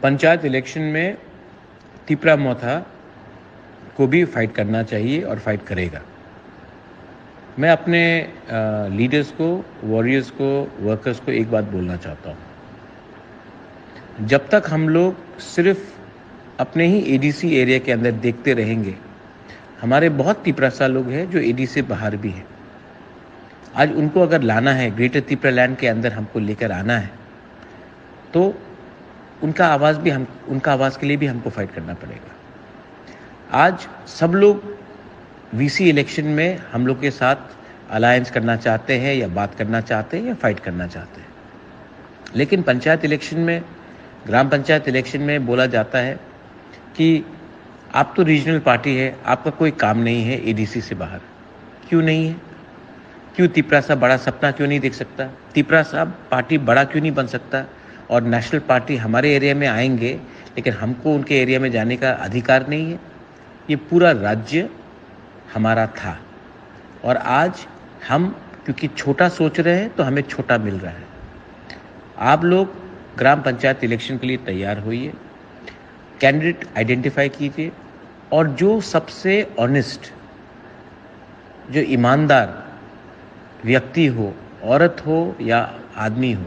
Panchayat election में तिपरा मोथा को भी फाइट करना चाहिए और फाइट करेगा। मैं अपने लीडर्स को, वॉरियर्स को, वर्कर्स को एक बात बोलना चाहता हूँ। जब तक हम लोग सिर्फ अपने ही एडीसी एरिया के अंदर देखते रहेंगे, हमारे बहुत तिपरासा लोग हैं जो एडीसी से बाहर भी हैं। आज उनको अगर लाना है, ग्रेटर तिपरा लैंड के अंदर हमको लेकर आना है, तो उनका आवाज़ के लिए भी हमको फाइट करना पड़ेगा। आज सब लोग वीसी इलेक्शन में हम लोग के साथ अलायंस करना चाहते हैं या बात करना चाहते हैं या फाइट करना चाहते हैं, लेकिन पंचायत इलेक्शन में, ग्राम पंचायत इलेक्शन में बोला जाता है कि आप तो रीजनल पार्टी है, आपका कोई काम नहीं है एडीसी से बाहर। क्यों नहीं है? क्यों तिपरासा बड़ा सपना क्यों नहीं देख सकता? तिपरासा पार्टी बड़ा क्यों नहीं बन सकता? और नेशनल पार्टी हमारे एरिया में आएंगे, लेकिन हमको उनके एरिया में जाने का अधिकार नहीं है। ये पूरा राज्य हमारा था और आज हम क्योंकि छोटा सोच रहे हैं तो हमें छोटा मिल रहा है। आप लोग ग्राम पंचायत इलेक्शन के लिए तैयार होइए, कैंडिडेट आइडेंटिफाई कीजिए और जो सबसे ऑनेस्ट, जो ईमानदार व्यक्ति हो, औरत हो या आदमी हो,